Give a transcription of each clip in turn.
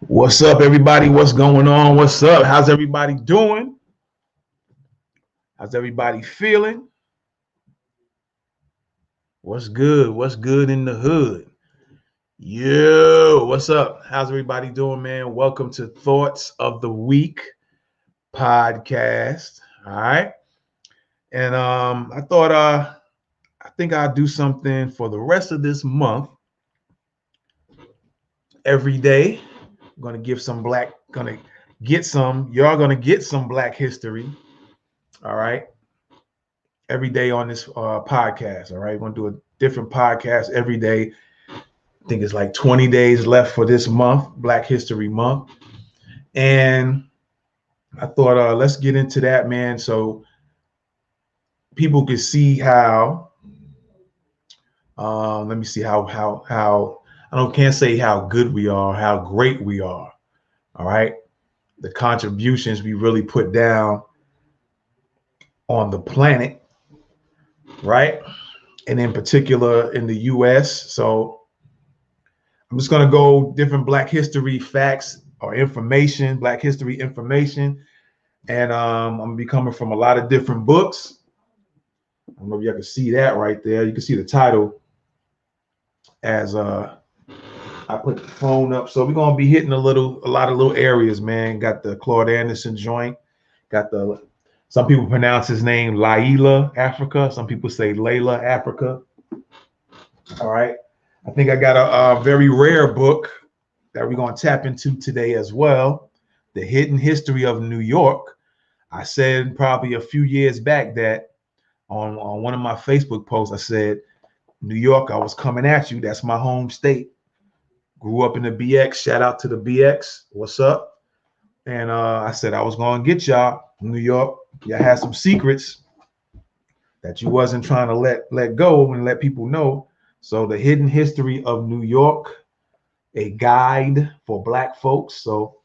What's up, everybody? What's going on? What's up? How's everybody doing? How's everybody feeling? What's good? What's good in the hood? Yo, what's up? How's everybody doing, man? Welcome to Thoughts of the Week podcast. All right. And I thought I think I'll do something for the rest of this month. Every day, I'm gonna get some Black history. All right. Every day on this podcast. All right. We're going to do a different podcast every day. I think it's like 20 days left for this month, Black History Month. And I thought, let's get into that, man. So people can see how, let me see how can't say how good we are, how great we are. All right. The contributions we really put down on the planet. Right. And in particular in the US. So I'm just going to go different Black history facts or information, Black history information. And I'm going to be coming from a lot of different books. I don't know if you can see that right there. You can see the title as I put the phone up. So we're going to be hitting a lot of little areas, man. Got the Claude Anderson joint. Got some people pronounce his name Laila Africa. Some people say Layla Africa. All right. I think I got a very rare book that we're going to tap into today as well. The Hidden History of New York. I said probably a few years back that on one of my Facebook posts, I said, New York, I was coming at you. That's my home state. Grew up in the BX. Shout out to the BX. What's up? And I said I was going to get y'all. New York, y'all had some secrets that you wasn't trying to let go and let people know. So the Hidden History of New York, a guide for Black folks. So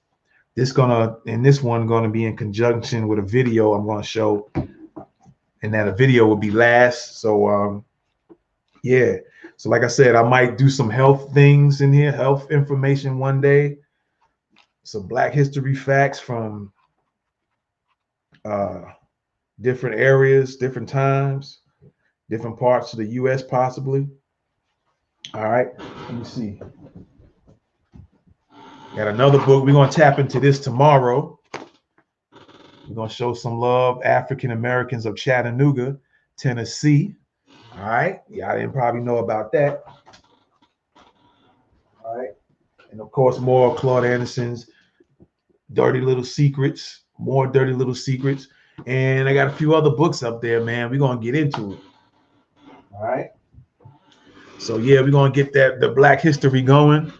this one gonna be in conjunction with a video I'm gonna show, and that a video will be last. So yeah. So like I said, I might do some health things in here, health information one day, some Black history facts from different areas, different times, different parts of the US possibly. All right, let me see. Got another book. We're going to tap into this tomorrow. We're going to show some love, African Americans of Chattanooga, Tennessee. All right, y'all didn't probably know about that. All right, and of course, more Claude Anderson's Dirty Little Secrets, more Dirty Little Secrets. And I got a few other books up there, man. We're going to get into it. All right. So, yeah, we're going to get the Black history going.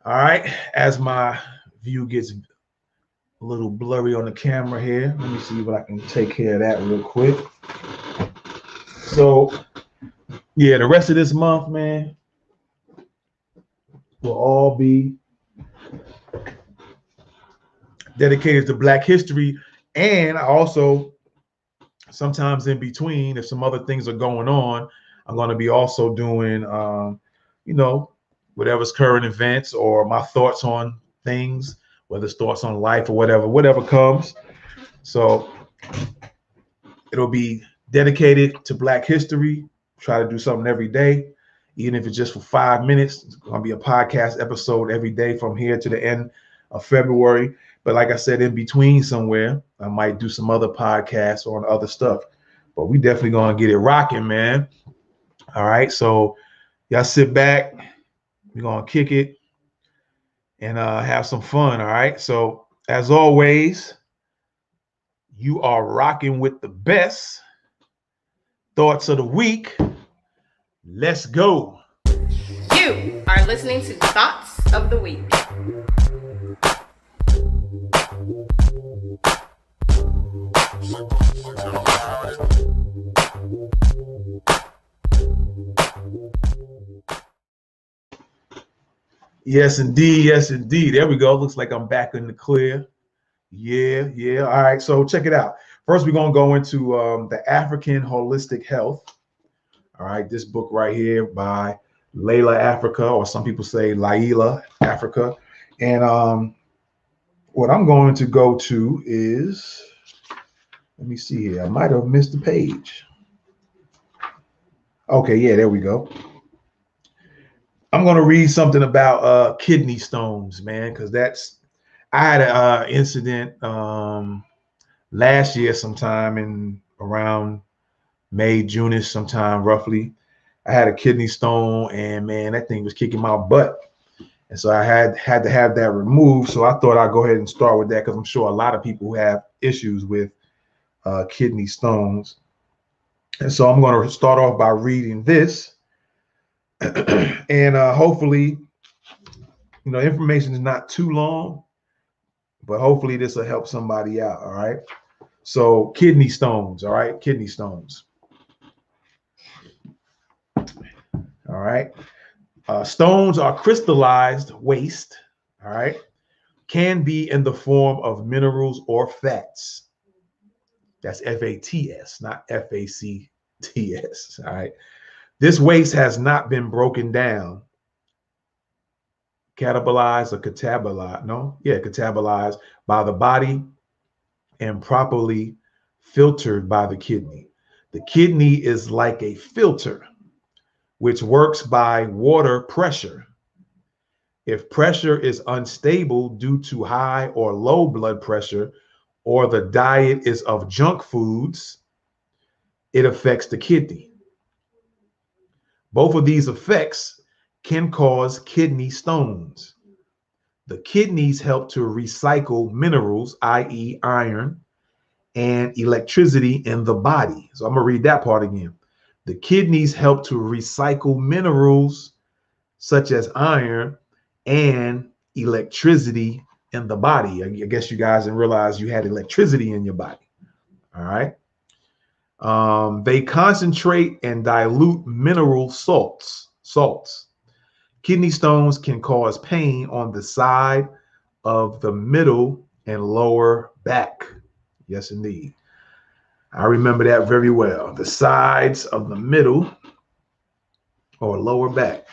All right. As my view gets a little blurry on the camera here, let me see if I can take care of that real quick. So, yeah, the rest of this month, man, will all be dedicated to Black history. And I also, sometimes in between, if some other things are going on, I'm going to be also doing, whatever's current events or my thoughts on things, whether it's thoughts on life or whatever comes. So it'll be dedicated to Black history. Try to do something every day, even if it's just for 5 minutes. It's going to be a podcast episode every day from here to the end of February. But like I said, in between somewhere, I might do some other podcasts on other stuff. But we definitely going to get it rocking, man. All right. So y'all sit back. We're going to kick it and have some fun. All right. So as always, you are rocking with the best thoughts of the week. Let's go. You are listening to Thoughts of the Week. Yes, indeed. Yes, indeed. There we go. Looks like I'm back in the clear. Yeah. All right. So check it out. First, we're going to go into the African Holistic Health. All right. This book right here by Layla Africa, or some people say Laila Africa. And what I'm going to go to is, let me see here. I might have missed the page. Okay, yeah, there we go. I'm going to read something about kidney stones, man, because I had an incident last year sometime in around May, June-ish sometime roughly. I had a kidney stone, and man, that thing was kicking my butt. And so I had to have that removed. So I thought I'd go ahead and start with that because I'm sure a lot of people have issues with kidney stones. And so I'm going to start off by reading this. And hopefully, information is not too long, but hopefully this will help somebody out. All right. So kidney stones. All right. Kidney stones. All right. Stones are crystallized waste. All right. Can be in the form of minerals or fats. That's FATS, not FACTS. All right. This waste has not been broken down, catabolized or catabolized by the body and properly filtered by the kidney. The kidney is like a filter, which works by water pressure. If pressure is unstable due to high or low blood pressure, or the diet is of junk foods, it affects the kidney. Both of these effects can cause kidney stones. The kidneys help to recycle minerals, i.e. iron, and electricity in the body. So I'm going to read that part again. The kidneys help to recycle minerals such as iron and electricity in the body. I guess you guys didn't realize you had electricity in your body. All right. They concentrate and dilute mineral salts. Kidney stones can cause pain on the side of the middle and lower back. Yes, indeed. I remember that very well. The sides of the middle or lower back.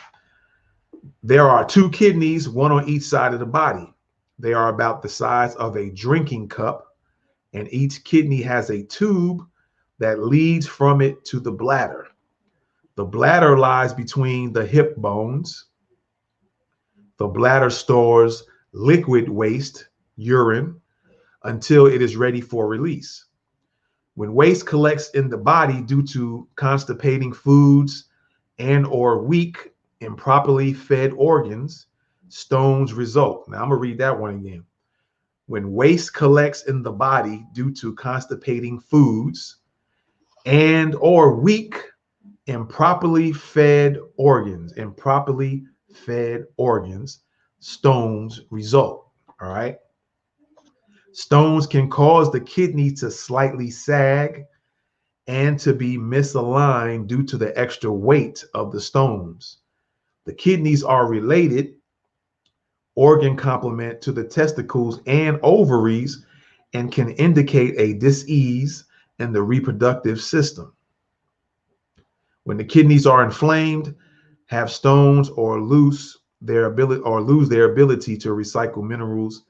There are two kidneys, one on each side of the body. They are about the size of a drinking cup, and each kidney has a tube that leads from it to the bladder. The bladder lies between the hip bones. The bladder stores liquid waste, urine, until it is ready for release. When waste collects in the body due to constipating foods and or weak, improperly fed organs, stones result. Now I'm going to read that one again. When waste collects in the body due to constipating foods and or weak, improperly fed organs, stones result. All right. Stones can cause the kidney to slightly sag and to be misaligned due to the extra weight of the stones. The kidneys are related organ complement to the testicles and ovaries and can indicate a dis-ease in the reproductive system. When the kidneys are inflamed, have stones, or lose their ability to recycle minerals,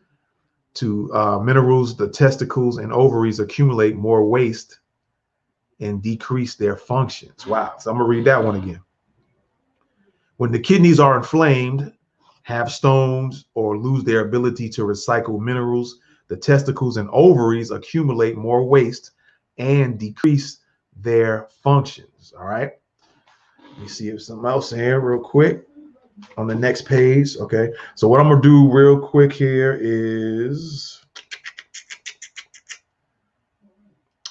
the testicles and ovaries accumulate more waste and decrease their functions. Wow. So I'm going to read that one again. When the kidneys are inflamed, have stones, or lose their ability to recycle minerals, the testicles and ovaries accumulate more waste and decrease their functions. All right. Let me see if something else in here real quick on the next page. Okay. So what I'm going to do real quick here is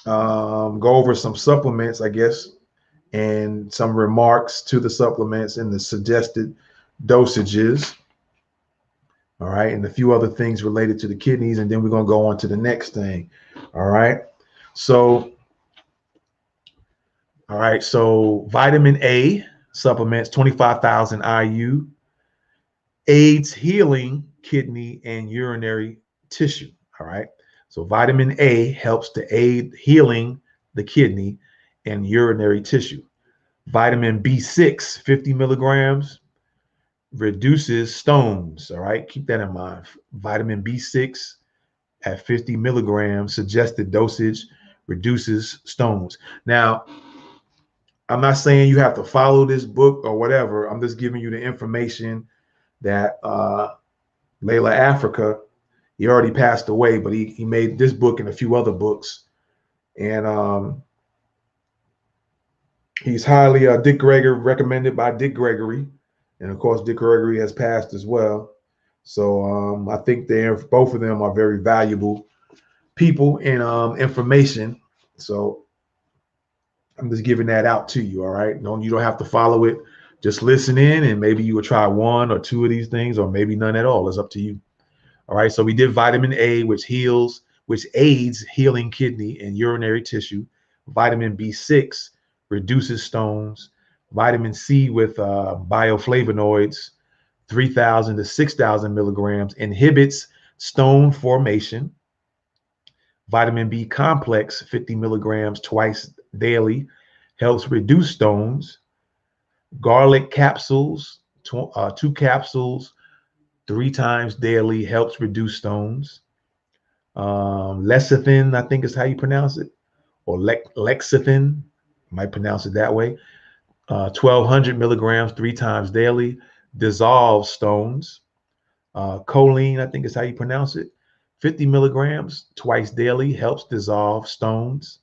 go over some supplements, I guess, and some remarks to the supplements and the suggested dosages. All right. And a few other things related to the kidneys. And then we're going to go on to the next thing. All right. So vitamin A supplements, 25,000 IU, aids healing kidney and urinary tissue. All right. So vitamin A helps to aid healing the kidney and urinary tissue. Vitamin B6, 50 milligrams, reduces stones. All right, keep that in mind. Vitamin B6 at 50 milligrams suggested dosage reduces stones. Now, I'm not saying you have to follow this book or whatever. I'm just giving you the information that Layla Africa, he already passed away, but he made this book and a few other books. And he's highly Dick Gregory, recommended by Dick Gregory. And of course, Dick Gregory has passed as well. So I think both of them are very valuable people in information. So I'm just giving that out to you. All right. No, you don't have to follow it. Just listen in, and maybe you will try one or two of these things, or maybe none at all. It's up to you. All right. So we did vitamin A, which aids healing kidney and urinary tissue. Vitamin B6 reduces stones. Vitamin C with bioflavonoids, 3,000 to 6,000 milligrams, inhibits stone formation. Vitamin B complex, 50 milligrams twice daily, helps reduce stones. Garlic capsules, 2 capsules, 3 times daily, helps reduce stones. Lecithin, I think is how you pronounce it, or lecithin, might pronounce it that way. 1,200 milligrams 3 times daily, dissolves stones. Choline, I think is how you pronounce it. 50 milligrams twice daily, helps dissolve stones.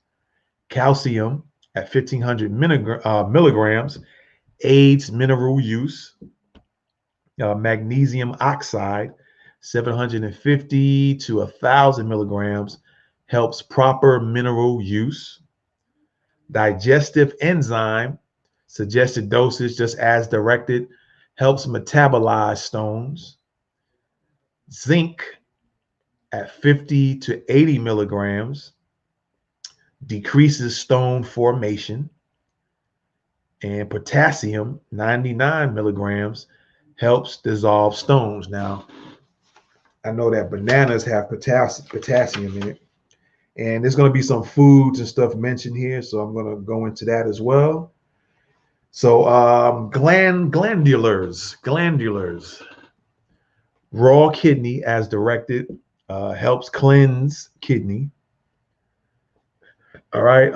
Calcium at 1,500 milligrams aids mineral use. Magnesium oxide, 750 to 1,000 milligrams, helps proper mineral use. Digestive enzyme, suggested dosage just as directed, helps metabolize stones. Zinc at 50 to 80 milligrams decreases stone formation. And potassium, 99 milligrams, helps dissolve stones. Now, I know that bananas have potassium in it. And there's going to be some foods and stuff mentioned here, so I'm going to go into that as well. So glandulars, raw kidney as directed, helps cleanse kidney. All right.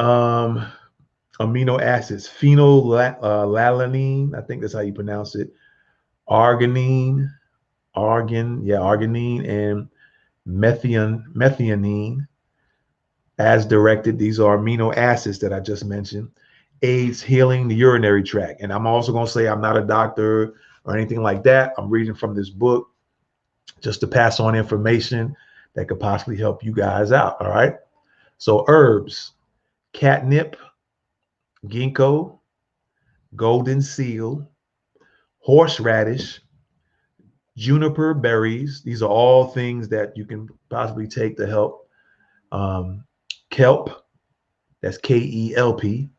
Amino acids, phenylalanine, I think that's how you pronounce it. Arginine, and methionine as directed. These are amino acids that I just mentioned. Aids healing the urinary tract. And I'm also going to say I'm not a doctor or anything like that. I'm reading from this book just to pass on information that could possibly help you guys out. All right. So herbs, catnip, ginkgo, golden seal, horseradish, juniper berries. These are all things that you can possibly take to help. Kelp, that's KELP,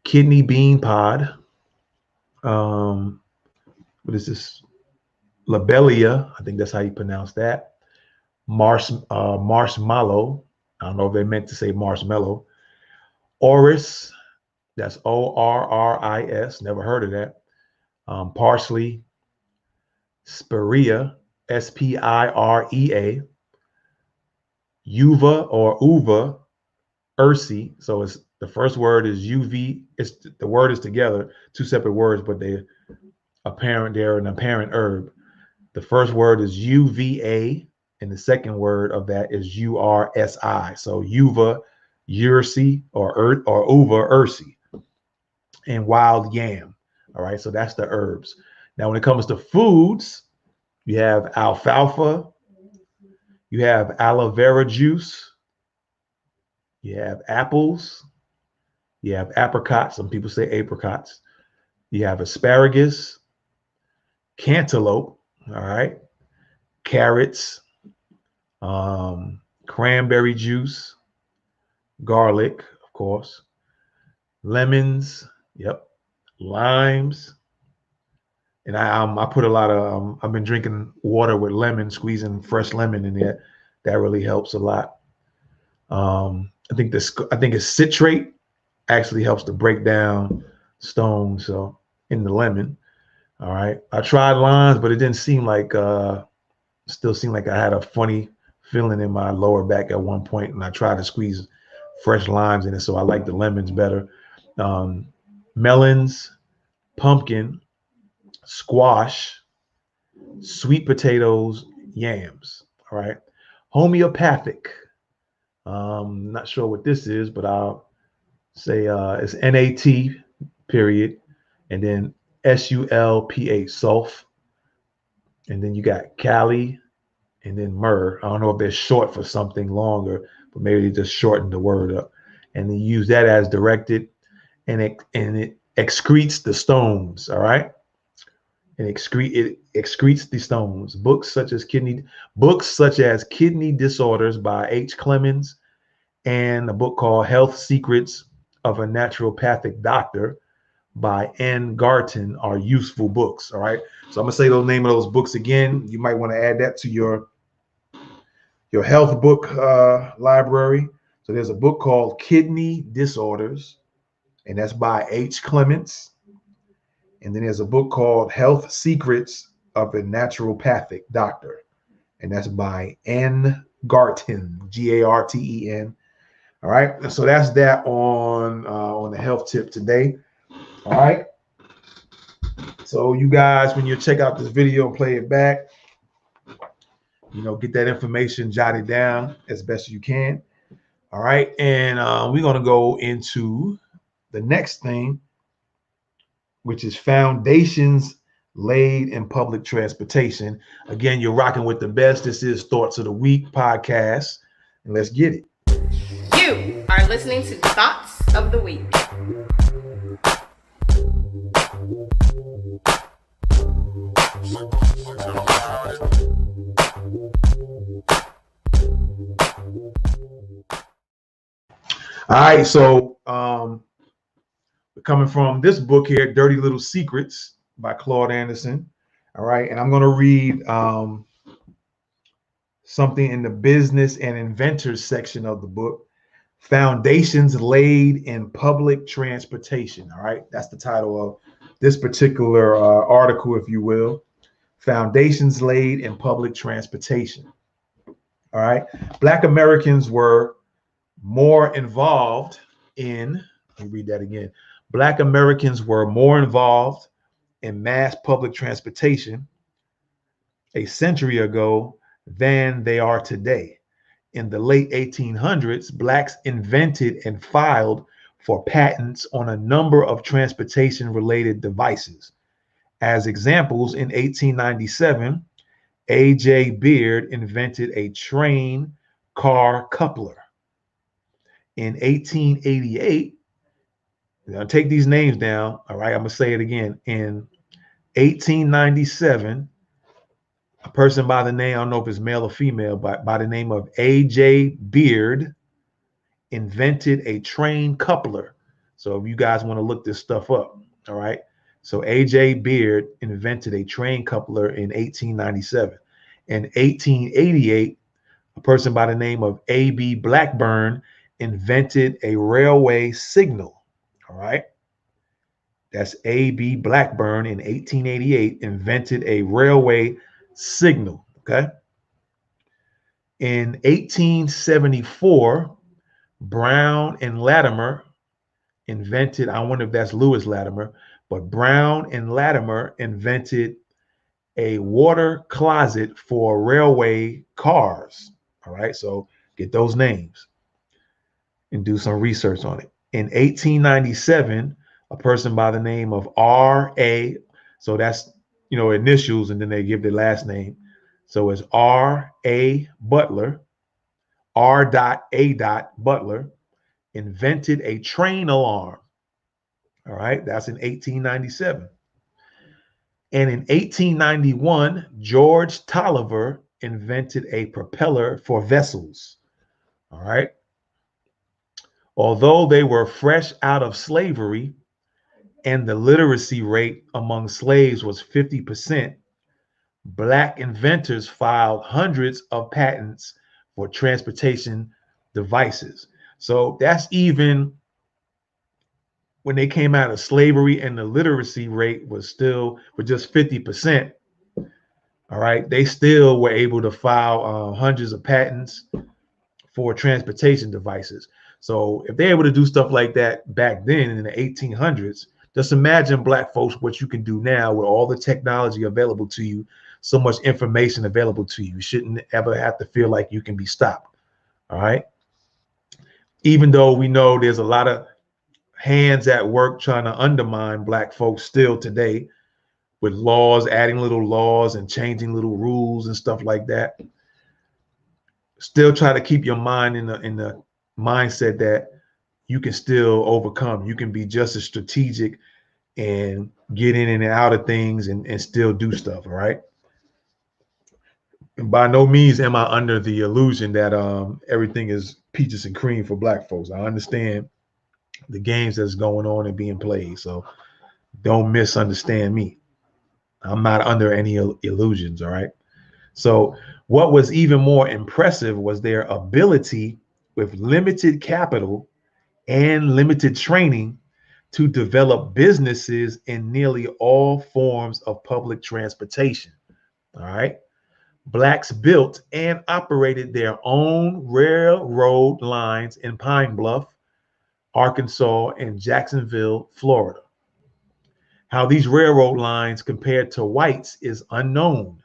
kidney bean pod. What is this? Lobelia, I think that's how you pronounce that. Marshmallow. I don't know if they meant to say marshmallow. Orris, that's ORRIS. Never heard of that. Parsley, spirea, SPIREA. Uva or uva, ursi. So it's the first word is UV. The word is together, 2 separate words, but they're an apparent herb. The first word is UVA, and the second word of that is URSI. So uva, ursi, or uva, ursi, and wild yam. All right, so that's the herbs. Now, when it comes to foods, you have alfalfa, you have aloe vera juice, you have apples, you have apricots. Some people say apricots. You have asparagus, cantaloupe, all right, carrots, cranberry juice, garlic, of course, lemons, yep, limes. And I put a lot of, I've been drinking water with lemon, squeezing fresh lemon in there. That really helps a lot. I think it's citrate actually helps to break down stones in the lemon. All right. I tried lines, but it didn't seem like still seemed like I had a funny feeling in my lower back at one point, and I tried to squeeze fresh limes in it. So I like the lemons better. Um, Melons, pumpkin, squash, sweet potatoes, yams. All right. Homeopathic. Not sure what this is, but I'll say it's NAT period, and then SULPH, sulf, and then you got Cali, and then myrrh. I don't know if they're short for something longer, but maybe they just shortened the word up, and then use that as directed, and it excretes the stones. All right, and it excretes the stones. Books such as Kidney Disorders by H. Clemens, and a book called Health Secrets of a Naturopathic Doctor by N. Garton are useful books. All right. So I'm gonna say the name of those books again. You might want to add that to your health book library. So there's a book called Kidney Disorders, and that's by H. Clements. And then there's a book called Health Secrets of a Naturopathic Doctor, and that's by N. Garten, Garten. All right. So that's that on the health tip today. All right. So you guys, when you check out this video and play it back, get that information jotted down as best you can. All right. And we're going to go into the next thing, which is foundations laid in public transportation. Again, you're rocking with the best. This is Thoughts of the Week podcast, and let's get it. You are listening to Thoughts of the Week. All right, so we're coming from this book here, Dirty Little Secrets by Claude Anderson. All right, and I'm going to read something in the business and inventors section of the book, Foundations Laid in Public Transportation. All right, that's the title of this particular article, if you will. Foundations Laid in Public Transportation. All right, Black Americans were more involved in, let me read that again. Black Americans were more involved in mass public transportation a century ago than they are today. In the late 1800s, Blacks invented and filed for patents on a number of transportation-related devices. As examples, in 1897, A.J. Beard invented a train car coupler. In 1888, now take these names down. All right, I'm gonna say it again. In 1897, a person by the name, I don't know if it's male or female, but by the name of A.J. Beard invented a train coupler. So if you guys want to look this stuff up, all right. So A.J. Beard invented a train coupler in 1897. In 1888, a person by the name of A.B. Blackburn invented a railway signal. All right. That's A.B. Blackburn in 1888 invented a railway signal. Okay. In 1874, Brown and Latimer invented, I wonder if that's Lewis Latimer, but Brown and Latimer invented a water closet for railway cars. All right. So get those names and do some research on it. In 1897, a person by the name of R.A., so that's, initials, and then they give their last name. So it's R.A. Butler, R.A. Butler, invented a train alarm. All right, that's in 1897. And in 1891, George Tolliver invented a propeller for vessels. All right. Although they were fresh out of slavery and the literacy rate among slaves was 50%, Black inventors filed hundreds of patents for transportation devices. So that's even when they came out of slavery and the literacy rate was still with just 50%, all right, they still were able to file hundreds of patents for transportation devices. So if they're able to do stuff like that back then in the 1800s, just imagine black folks what you can do now with all the technology available to you, so much information available to you. You shouldn't ever have to feel like you can be stopped. All right. Even though we know there's a lot of hands at work trying to undermine black folks still today with laws, adding little laws and changing little rules and stuff like that. Still try to keep your mind in the mindset that you can still overcome. You can be just as strategic and get in and out of things and still do stuff. All right. And by no means am I under the illusion that everything is peaches and cream for black folks. I understand the games that's going on and being played. So don't misunderstand me. I'm not under any illusions. All right. So what was even more impressive was their ability with limited capital and limited training to develop businesses in nearly all forms of public transportation. All right. Blacks built and operated their own railroad lines in Pine Bluff, Arkansas, and Jacksonville, Florida. How these railroad lines compared to whites is unknown,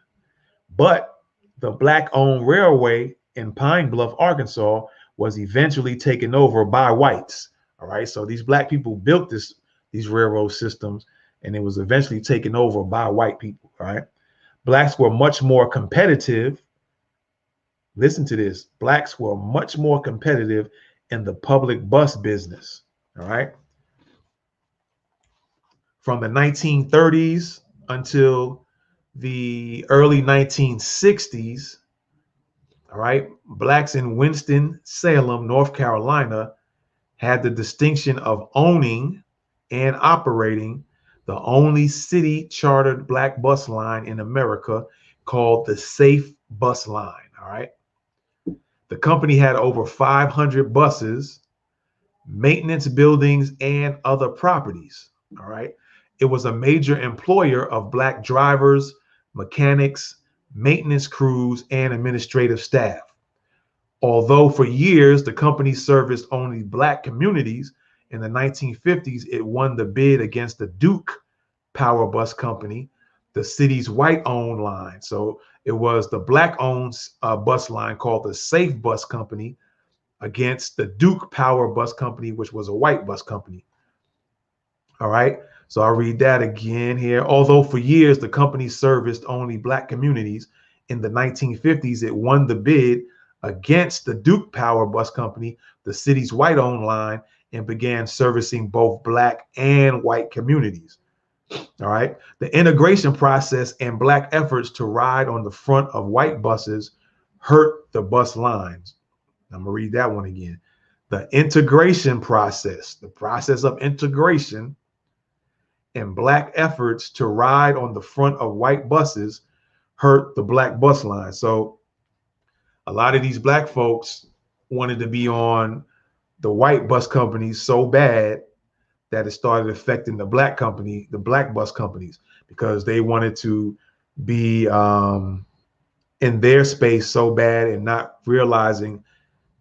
but the black-owned railway in Pine Bluff, Arkansas, was eventually taken over by whites. All right, so these black people built these railroad systems, and it was eventually taken over by white people. All right, blacks were much more competitive. Listen to this: blacks were much more competitive in the public bus business. All right, from the 1930s until the early 1960s. All right, blacks in Winston-Salem, North Carolina, had the distinction of owning and operating the only city chartered black bus line in America called the Safe Bus Line. All right, the company had over 500 buses, maintenance buildings, and other properties. All right, it was a major employer of black drivers, mechanics, maintenance crews, and administrative staff. Although for years the company serviced only black communities, in the 1950s it won the bid against the Duke Power Bus Company, the city's white-owned line. So it was the black-owned bus line called the Safe Bus Company against the Duke Power Bus Company, which was a white bus company. All right. So I'll read that again here. Although for years the company serviced only black communities, in the 1950s it won the bid against the Duke Power Bus Company, the city's white-owned line, and began servicing both black and white communities. All right. The integration process and black efforts to ride on the front of white buses hurt the bus lines. I'm going to read that one again. The integration process, the process of integration and black efforts to ride on the front of white buses hurt the black bus line. So a lot of these black folks wanted to be on the white bus companies so bad that it started affecting the black bus companies, because they wanted to be in their space so bad and not realizing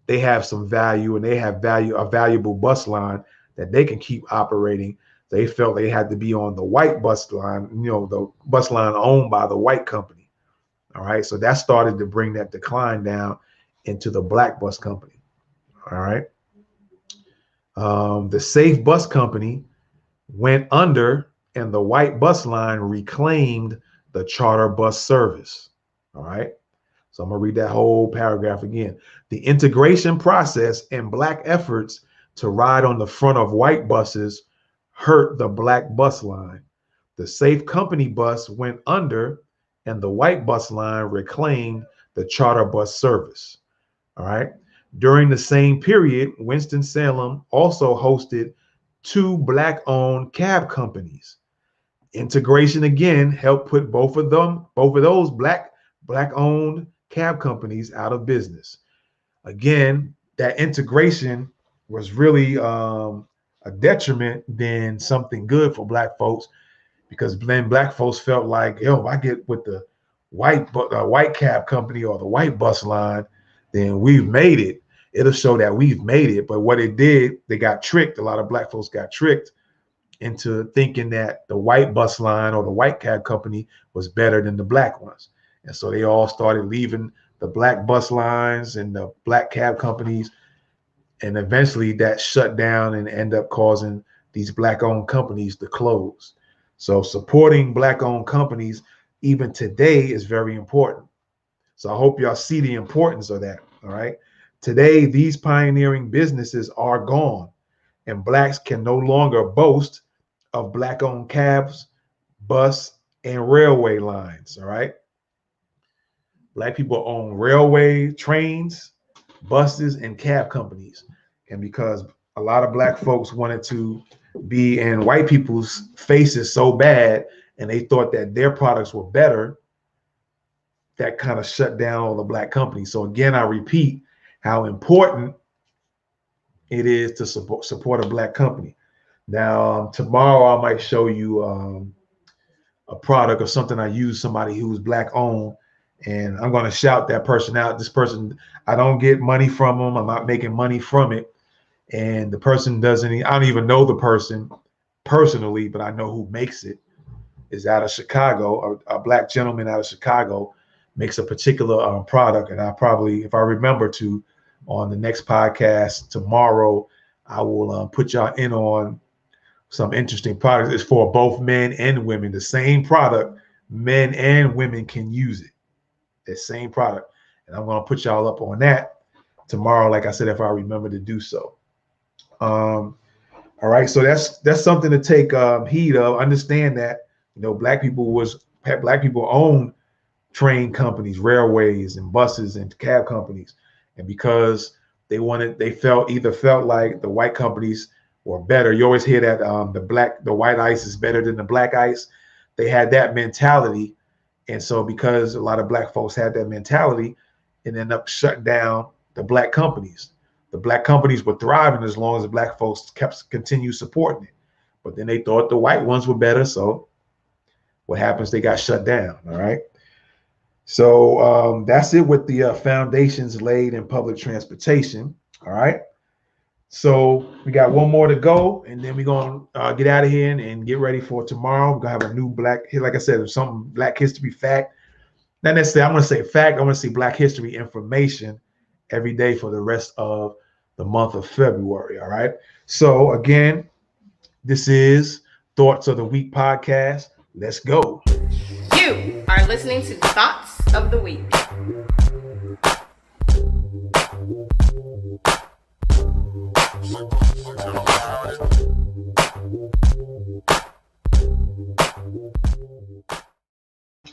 they have some value and they have a valuable bus line that they can keep operating. They felt they had to be on the white bus line, the bus line owned by the white company. All right. So that started to bring that decline down into the black bus company. All right. The Safe Bus Company went under and the white bus line reclaimed the charter bus service. All right. So I'm going to read that whole paragraph again. The integration process and black efforts to ride on the front of white buses hurt the black bus line. The Safe Company bus went under and the white bus line reclaimed the charter bus service. All right. During the same period, Winston-Salem also hosted 2 black-owned cab companies. Integration again helped put both of those black-owned cab companies out of business. Again, that integration was really a detriment than something good for black folks, because then black folks felt like, yo, if I get with the white cab company or the white bus line, then we've made it. It'll show that we've made it. But what it did, they got tricked. A lot of black folks got tricked into thinking that the white bus line or the white cab company was better than the black ones. And so they all started leaving the black bus lines and the black cab companies. And eventually that shut down and ended up causing these black-owned companies to close. So supporting black-owned companies even today is very important. So I hope y'all see the importance of that, all right? Today, these pioneering businesses are gone, and blacks can no longer boast of black-owned cabs, bus, and railway lines, all right? Black people own railway, trains, buses, and cab companies. And because a lot of black folks wanted to be in white people's faces so bad, and they thought that their products were better, that kind of shut down all the black companies. So again, I repeat how important it is to support a black company. Now, tomorrow I might show you a product or something I use, somebody who's black owned, and I'm going to shout that person out. This person, I don't get money from them. I'm not making money from it. And the person I don't even know the person personally, but I know who makes it. Is out of Chicago. A black gentleman out of Chicago makes a particular product. And I probably, if I remember to, on the next podcast tomorrow, I will put y'all in on some interesting products. It's for both men and women. The same product, men and women can use it. The same product. And I'm going to put y'all up on that tomorrow, like I said, if I remember to do so. All right. So that's something to take heed of. Understand that, you know, black people own train companies, railways, and buses and cab companies. And because they felt like the white companies were better. You always hear that the white ice is better than the black ice. They had that mentality. And so because a lot of black folks had that mentality, it ended up shutting down the black companies. The black companies were thriving as long as the black folks continue supporting it. But then they thought the white ones were better. So what happens? They got shut down. All right. So that's it with the foundations laid in public transportation. All right. So we got one more to go, and then we're going to get out of here and get ready for tomorrow. We're going to have a new like I said, some Black history fact. Not necessarily, I'm going to say fact. I want to say Black history information every day for the rest of the month of February. All right. So again, this is Thoughts of the Week podcast. Let's go. You are listening to Thoughts of the Week.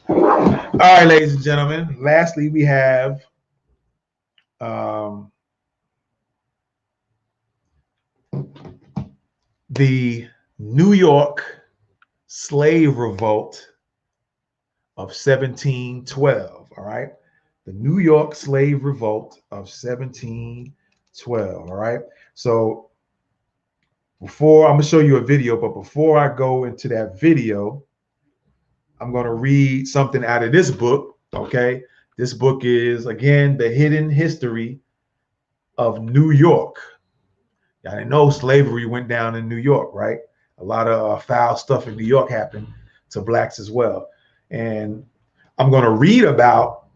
All right, ladies and gentlemen. Lastly, we have the New York Slave Revolt of 1712. All right. The New York Slave Revolt of 1712. All right. So I'm going to show you a video, but before I go into that video, I'm going to read something out of this book. Okay. This book is, again, The Hidden History of New York. I didn't know slavery went down in New York, right? A lot of foul stuff in New York happened to blacks as well. And I'm going to read about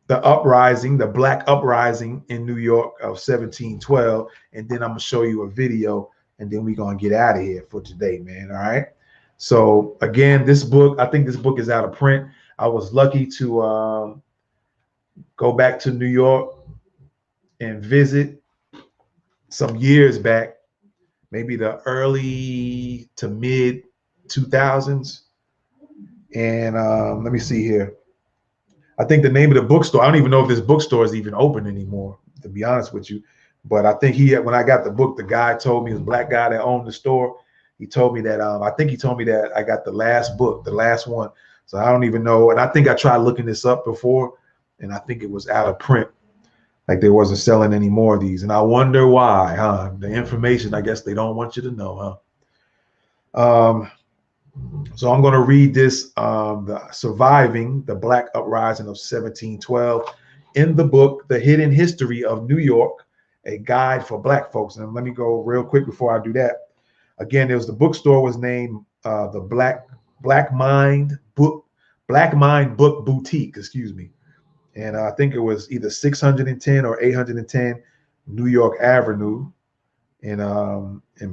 the uprising, the Black Uprising in New York of 1712. And then I'm going to show you a video, and then we're going to get out of here for today, man. All right. So again, this book, I think this book is out of print. I was lucky to go back to New York and visit some years back, maybe the early to mid 2000s. And let me see here. I think the name of the bookstore, I don't even know if this bookstore is even open anymore, to be honest with you. But I think when I got the book, the guy told me, it was a black guy that owned the store. He told me that, I think he told me that I got the last book, the last one. So I don't even know. And I think I tried looking this up before, and I think it was out of print. Like they wasn't selling any more of these. And I wonder why, huh? The information, I guess they don't want you to know, huh? So I'm going to read this, the Surviving the Black Uprising of 1712 in the book, The Hidden History of New York, a guide for Black folks. And let me go real quick before I do that. Again, there was the bookstore was named the Black Mind Book Boutique, excuse me. And I think it was either 610 or 810 New York Avenue in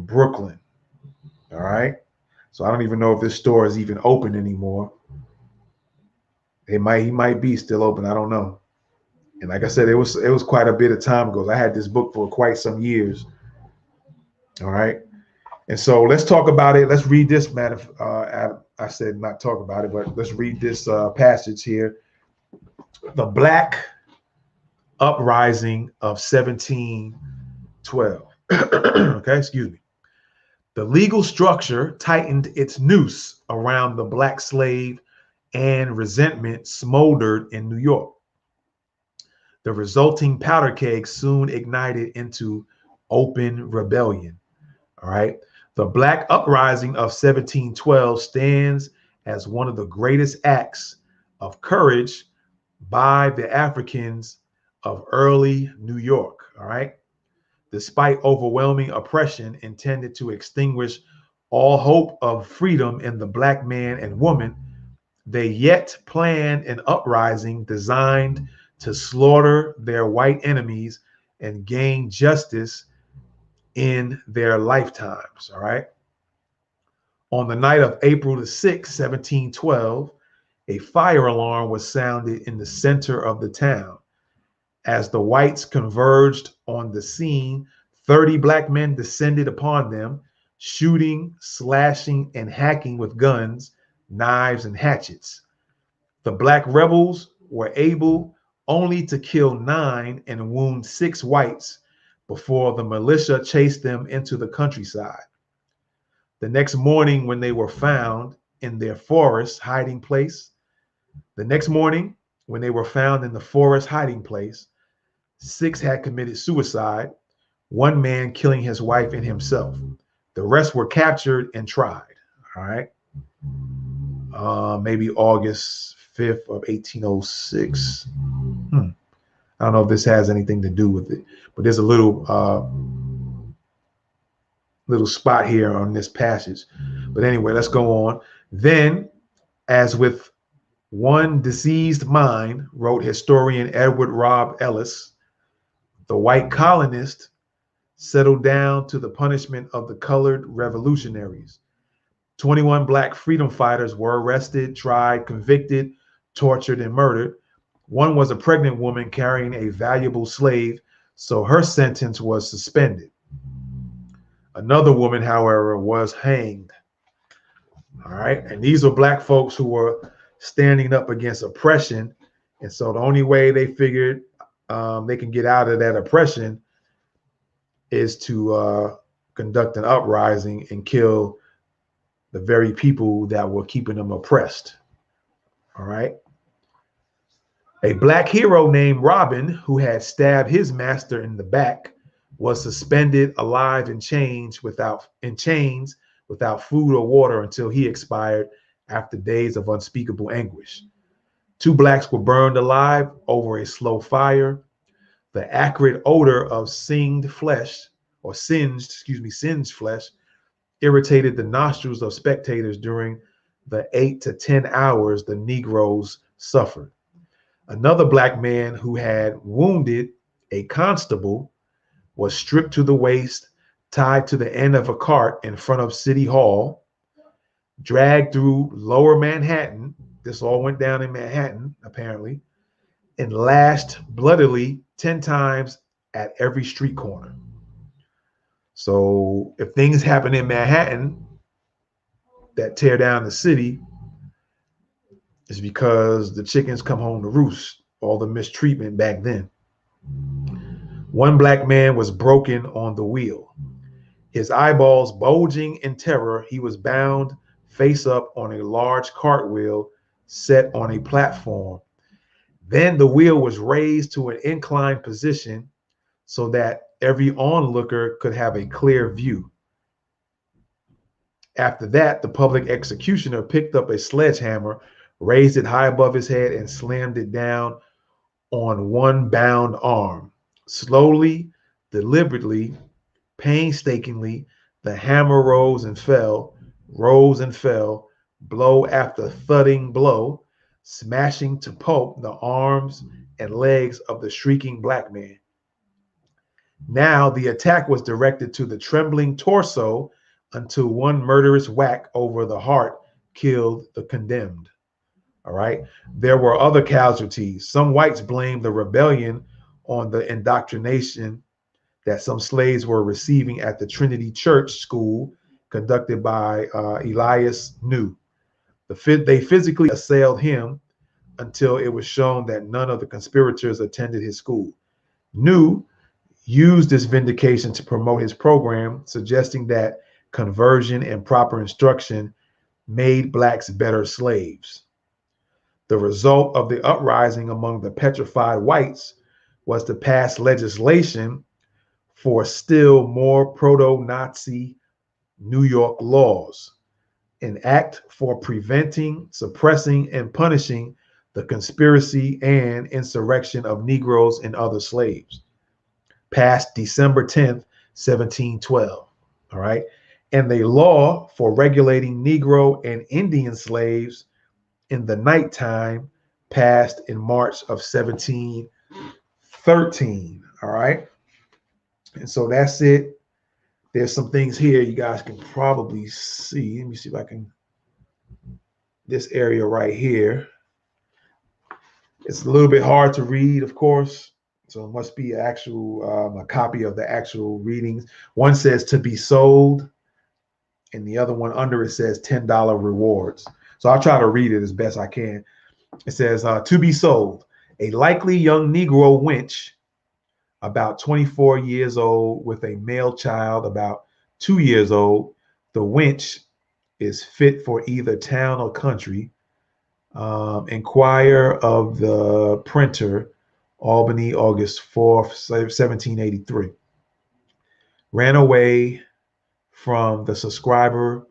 Brooklyn. All right. So I don't even know if this store is even open anymore. He might be still open. I don't know. And like I said, it was quite a bit of time ago. I had this book for quite some years. All right. And so let's talk about it. Let's read this, man. I said not talk about it, but let's read this passage here. The Black Uprising of 1712. Okay, excuse me. The legal structure tightened its noose around the black slave, and resentment smoldered in New York. The resulting powder keg soon ignited into open rebellion. All right. The Black Uprising of 1712 stands as one of the greatest acts of courage by the Africans of early New York. All right. Despite overwhelming oppression intended to extinguish all hope of freedom in the black man and woman, they yet planned an uprising designed to slaughter their white enemies and gain justice in their lifetimes. All right. On the night of April the 6th, 1712, a fire alarm was sounded in the center of the town. As the whites converged on the scene, 30 black men descended upon them, shooting, slashing, and hacking with guns, knives, and hatchets. The black rebels were able only to kill 9 and wound 6 whites before the militia chased them into the countryside. The next morning, when they were found in their forest hiding place, 6 had committed suicide, 1 man killing his wife and himself. The rest were captured and tried. All right. Maybe August 5th of 1806. I don't know if this has anything to do with it, but there's a little spot here on this passage. But anyway, let's go on. Then, as with one diseased mind, wrote historian Edward Robb Ellis, the white colonists settled down to the punishment of the colored revolutionaries. 21 black freedom fighters were arrested, tried, convicted, tortured, and murdered. One was a pregnant woman carrying a valuable slave, so her sentence was suspended. Another woman, however, was hanged. All right. And these are black folks who were standing up against oppression. And so the only way they figured they can get out of that oppression is to conduct an uprising and kill the very people that were keeping them oppressed. All right. A black hero named Robin, who had stabbed his master in the back, was suspended alive in chains without food or water until he expired after days of unspeakable anguish. 2 blacks were burned alive over a slow fire. The acrid odor of singed flesh irritated the nostrils of spectators during the 8 to 10 hours the Negroes suffered. Another black man who had wounded a constable was stripped to the waist, tied to the end of a cart in front of City Hall, dragged through Lower Manhattan. This all went down in Manhattan, apparently, and lashed bloodily 10 times at every street corner. So if things happen in Manhattan that tear down the city, it's because the chickens come home to roost, all the mistreatment back then. 1 black man was broken on the wheel. His eyeballs bulging in terror, he was bound face up on a large cartwheel set on a platform. Then the wheel was raised to an inclined position so that every onlooker could have a clear view. After that, the public executioner picked up a sledgehammer, raised it high above his head, and slammed it down on one bound arm. Slowly, deliberately, painstakingly, the hammer rose and fell, blow after thudding blow, smashing to pulp the arms and legs of the shrieking black man. Now the attack was directed to the trembling torso until one murderous whack over the heart killed the condemned. All right. There were other casualties. Some whites blamed the rebellion on the indoctrination that some slaves were receiving at the Trinity Church school conducted by Elias New. They physically assailed him until it was shown that none of the conspirators attended his school. New used this vindication to promote his program, suggesting that conversion and proper instruction made blacks better slaves. The result of the uprising among the petrified whites was to pass legislation for still more proto-Nazi New York laws, an act for preventing, suppressing, and punishing the conspiracy and insurrection of Negroes and other slaves, passed December 10th, 1712. All right. And the law for regulating Negro and Indian slaves in the nighttime passed in March of 1713. All right. And so that's it. There's some things here you guys can probably see. Let me see if I can. This area right here. It's a little bit hard to read, of course. So it must be actual a copy of the actual readings. One says to be sold, and the other one under it says $10 rewards. So I'll try to read it as best I can. It says to be sold. A likely young Negro wench, about 24 years old, with a male child about 2 years old. The wench is fit for either town or country. Inquire of the printer, Albany, August 4th, 1783. Ran away from the subscriber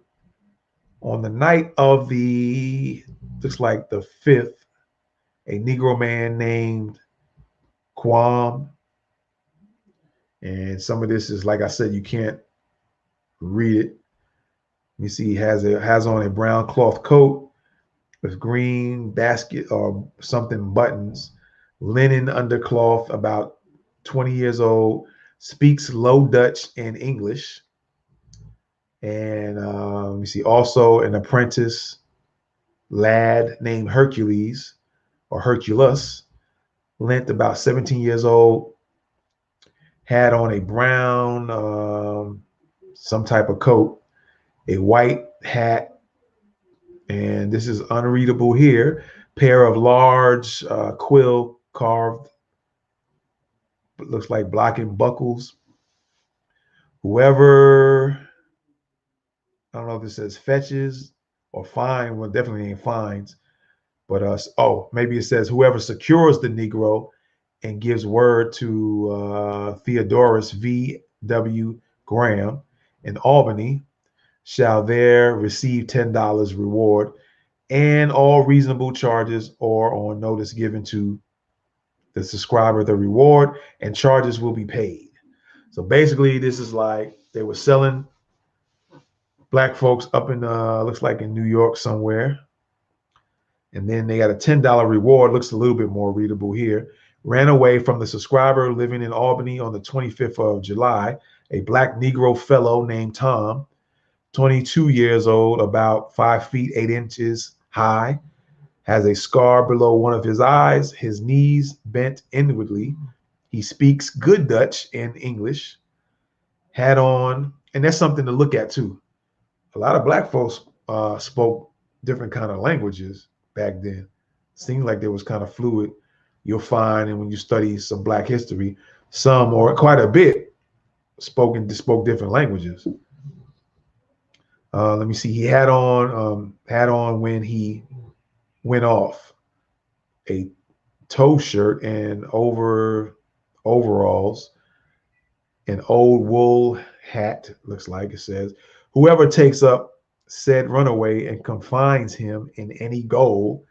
on the night of the, looks like the 5th, a Negro man named Quam. And some of this is, like I said, you can't read it. You see, he has on a brown cloth coat with green basket or something buttons, linen undercloth, about 20 years old, speaks Low Dutch and English. And let me see, also an apprentice lad named Hercules or Herculus, length about 17 years old, had on a brown, some type of coat, a white hat, and this is unreadable here, pair of large quill carved, looks like blocking buckles. Whoever, I don't know if it says fetches or fine, well, definitely ain't fines, but maybe it says whoever secures the Negro and gives word to Theodorus V.W. Graham in Albany shall there receive $10 reward and all reasonable charges or on notice given to the subscriber the reward and charges will be paid. So basically this is like they were selling black folks up in looks like in New York somewhere, and then they got a $10 reward. Looks a little bit more readable here. Ran away from the subscriber living in Albany on the 25th of July, a black Negro fellow named Tom, 22 years old, about 5 feet 8 inches high, has a scar below one of his eyes, his knees bent inwardly. He speaks good Dutch and English, had on, and that's something to look at too. A lot of black folks spoke different kind of languages back then. Seemed like there was kind of fluid. You'll find, and when you study some black history, some or quite a bit spoke different languages. Let me see. He had on when he went off a toe shirt and overalls, an old wool hat, looks like it says, whoever takes up said runaway and confines him in any goal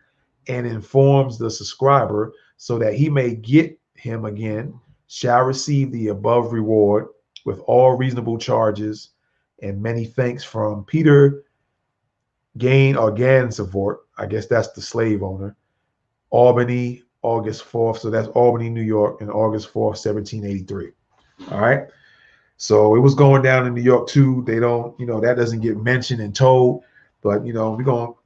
and informs the subscriber so that he may get him again shall receive the above reward with all reasonable charges and many thanks from Peter Gansavort. I guess that's the slave owner. Albany, August 4th. So that's Albany, New York, and August 4th, 1783. All right. So it was going down in New York too. They don't, that doesn't get mentioned and told, but we're going to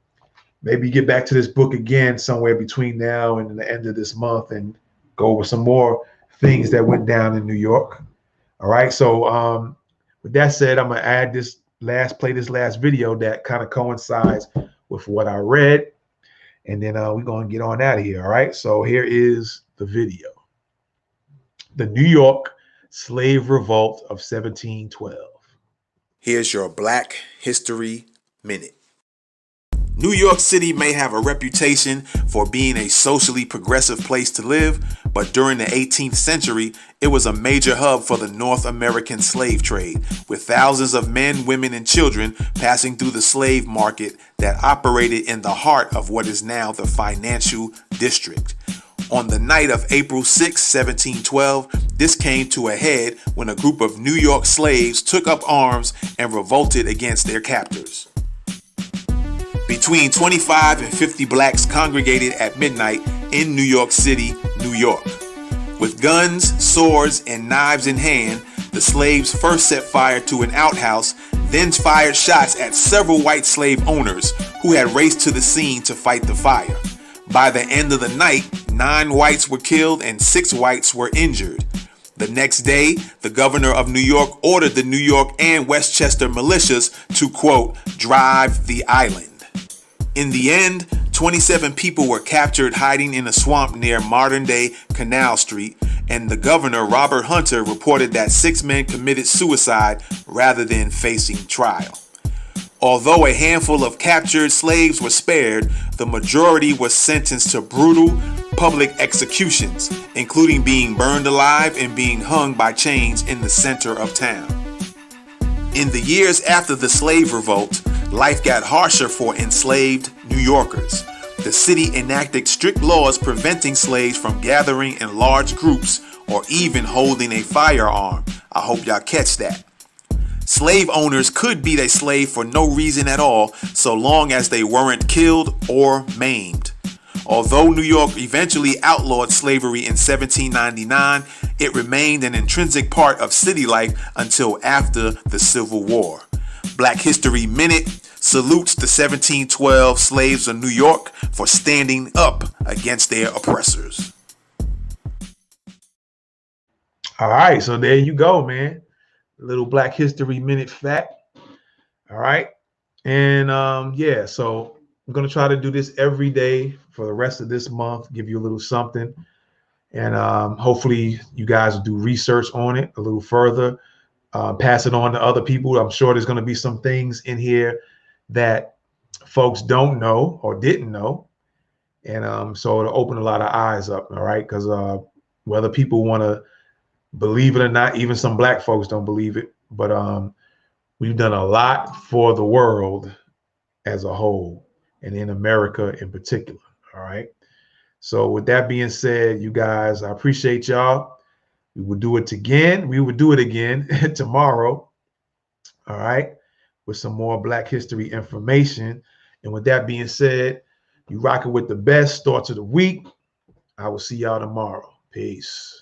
maybe get back to this book again somewhere between now and the end of this month and go over some more things that went down in New York. All right. So with that said, I'm going to add this last video that kind of coincides with what I read. And then we're going to get on out of here. All right. So here is the video. The New York Slave Revolt of 1712. Here's your Black History Minute. New York City may have a reputation for being a socially progressive place to live, but during the 18th century, it was a major hub for the North American slave trade, with thousands of men, women, and children passing through the slave market that operated in the heart of what is now the financial district. On the night of April 6, 1712, this came to a head when a group of New York slaves took up arms and revolted against their captors. Between 25 and 50 blacks congregated at midnight in New York City, New York. With guns, swords, and knives in hand, the slaves first set fire to an outhouse, then fired shots at several white slave owners who had raced to the scene to fight the fire. By the end of the night, 9 whites were killed and 6 whites were injured. The next day, the governor of New York ordered the New York and Westchester militias to, quote, drive the island. In the end, 27 people were captured hiding in a swamp near modern-day Canal Street, and the governor, Robert Hunter, reported that 6 men committed suicide rather than facing trial. Although a handful of captured slaves were spared, the majority was sentenced to brutal public executions, including being burned alive and being hung by chains in the center of town. In the years after the slave revolt, life got harsher for enslaved New Yorkers. The city enacted strict laws preventing slaves from gathering in large groups or even holding a firearm. I hope y'all catch that. Slave owners could beat a slave for no reason at all, so long as they weren't killed or maimed. Although New York eventually outlawed slavery in 1799, it remained an intrinsic part of city life until after the Civil War. Black History Minute salutes the 1712 slaves of New York for standing up against their oppressors. All right, so there you go, man. A little Black History Minute fact. All right, and yeah, so I'm gonna try to do this every day for the rest of this month, give you a little something, and hopefully you guys will do research on it a little further, pass it on to other people. I'm sure there's gonna be some things in here that folks don't know or didn't know, and so it'll open a lot of eyes up. All right, because whether people want to believe it or not, even some black folks don't believe it, but we've done a lot for the world as a whole and in America in particular. All right, so with that being said, you guys, I appreciate y'all. We will do it again. We will do it again tomorrow. All right, with some more Black history information. And with that being said, you rocking with the best start to the week. I will see y'all tomorrow. Peace.